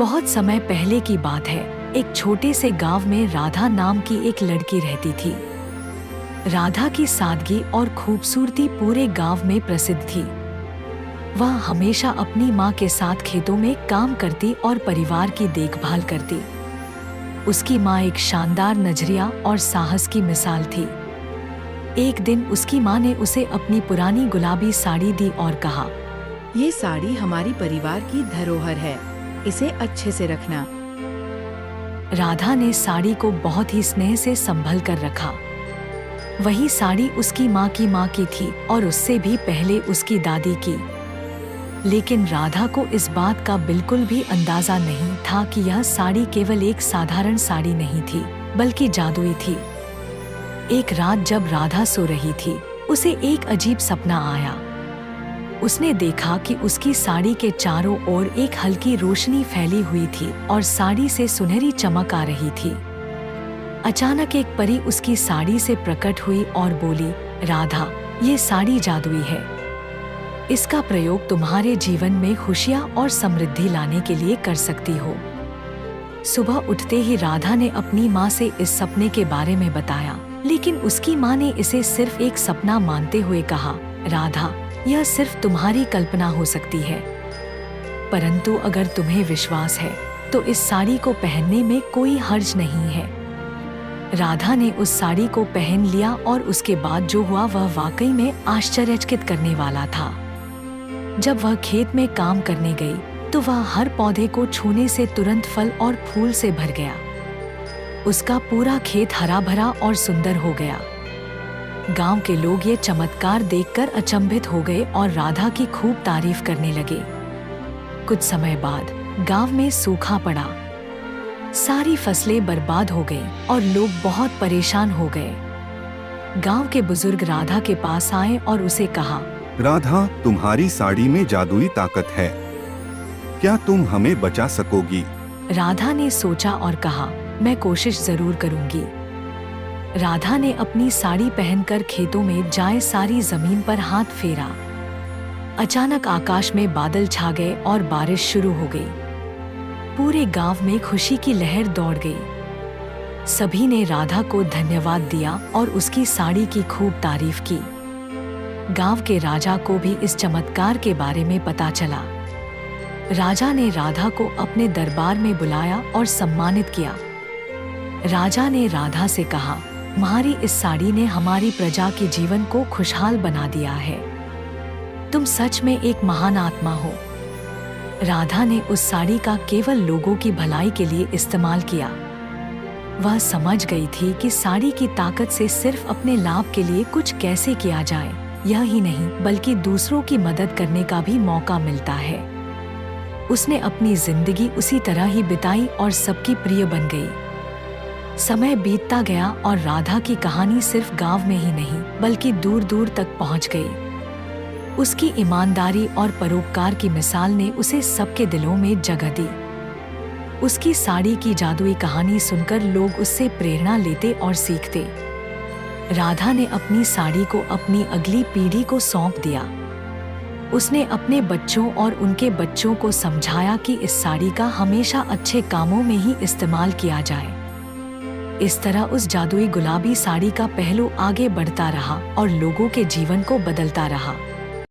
बहुत समय पहले की बात है। एक छोटे से गांव में राधा नाम की एक लड़की रहती थी। राधा की सादगी और खूबसूरती पूरे गांव में प्रसिद्ध थी। वह हमेशा अपनी माँ के साथ खेतों में काम करती और परिवार की देखभाल करती। उसकी माँ एक शानदार नजरिया और साहस की मिसाल थी। एक दिन उसकी माँ ने उसे अपनी पुरानी गुलाबी साड़ी दी और कहा, ये साड़ी हमारी परिवार की धरोहर है, इसे अच्छे से रखना। राधा ने साड़ी को बहुत ही स्नेह से संभल कर रखा। वही साड़ी उसकी माँ की थी और उससे भी पहले उसकी दादी की। लेकिन राधा को इस बात का बिल्कुल भी अंदाजा नहीं था कि यह साड़ी केवल एक साधारण साड़ी नहीं थी, बल्कि जादुई थी। एक रात जब राधा सो रही थी, उसे एक अजीब सपना आया। उसने देखा कि उसकी साड़ी के चारों ओर एक हल्की रोशनी फैली हुई थी और साड़ी से सुनहरी चमक आ रही थी। अचानक एक परी उसकी साड़ी से प्रकट हुई और बोली, राधा, ये साड़ी जादुई है। इसका प्रयोग तुम्हारे जीवन में खुशियाँ और समृद्धि लाने के लिए कर सकती हो। सुबह उठते ही राधा ने अपनी माँ से इस सपने के बारे में बताया, लेकिन उसकी माँ ने इसे सिर्फ एक सपना मानते हुए कहा, राधा, यह सिर्फ तुम्हारी कल्पना हो सकती है, परंतु अगर तुम्हें विश्वास है तो इस साड़ी को पहनने में कोई हर्ज नहीं है। राधा ने उस साड़ी को पहन लिया और उसके बाद जो हुआ वह वाकई में आश्चर्यचकित करने वाला था। जब वह खेत में काम करने गई तो वह हर पौधे को छूने से तुरंत फल और फूल से भर गया। उसका पूरा खेत हरा भरा और सुंदर हो गया। गांव के लोग ये चमत्कार देखकर अचंभित हो गए और राधा की खूब तारीफ करने लगे। कुछ समय बाद गांव में सूखा पड़ा। सारी फसलें बर्बाद हो गईं और लोग बहुत परेशान हो गए। गांव के बुजुर्ग राधा के पास आए और उसे कहा, राधा, तुम्हारी साड़ी में जादुई ताकत है, क्या तुम हमें बचा सकोगी? राधा ने सोचा और कहा, मैं कोशिश जरूर करूंगी। राधा ने अपनी साड़ी पहनकर खेतों में जाए सारी जमीन पर हाथ फेरा। अचानक आकाश में बादल छा गए और बारिश शुरू हो गई। पूरे गांव में खुशी की लहर दौड़ गई। सभी ने राधा को धन्यवाद दिया और उसकी साड़ी की खूब तारीफ की। गांव के राजा को भी इस चमत्कार के बारे में पता चला। राजा ने राधा को अपने दरबार में बुलाया और सम्मानित किया। राजा ने राधा से कहा, तुम्हारी इस साड़ी ने हमारी प्रजा के जीवन को खुशहाल बना दिया है। तुम सच में एक महान आत्मा हो। राधा ने उस साड़ी का केवल लोगों की भलाई के लिए इस्तेमाल किया। वह समझ गई थी कि साड़ी की ताकत से सिर्फ अपने लाभ के लिए कुछ कैसे किया जाए, यह ही नहीं बल्कि दूसरों की मदद करने का भी मौका मिलता है। उसने अपनी जिंदगी उसी तरह ही बिताई और सबकी प्रिय बन गई। समय बीतता गया और राधा की कहानी सिर्फ गांव में ही नहीं बल्कि दूर दूर तक पहुंच गई। उसकी ईमानदारी और परोपकार की मिसाल ने उसे सबके दिलों में जगह दी। उसकी साड़ी की जादुई कहानी सुनकर लोग उससे प्रेरणा लेते और सीखते। राधा ने अपनी साड़ी को अपनी अगली पीढ़ी को सौंप दिया। उसने अपने बच्चों और उनके बच्चों को समझाया कि इस साड़ी का हमेशा अच्छे कामों में ही इस्तेमाल किया जाए। इस तरह उस जादुई गुलाबी साड़ी का पहलू आगे बढ़ता रहा और लोगों के जीवन को बदलता रहा।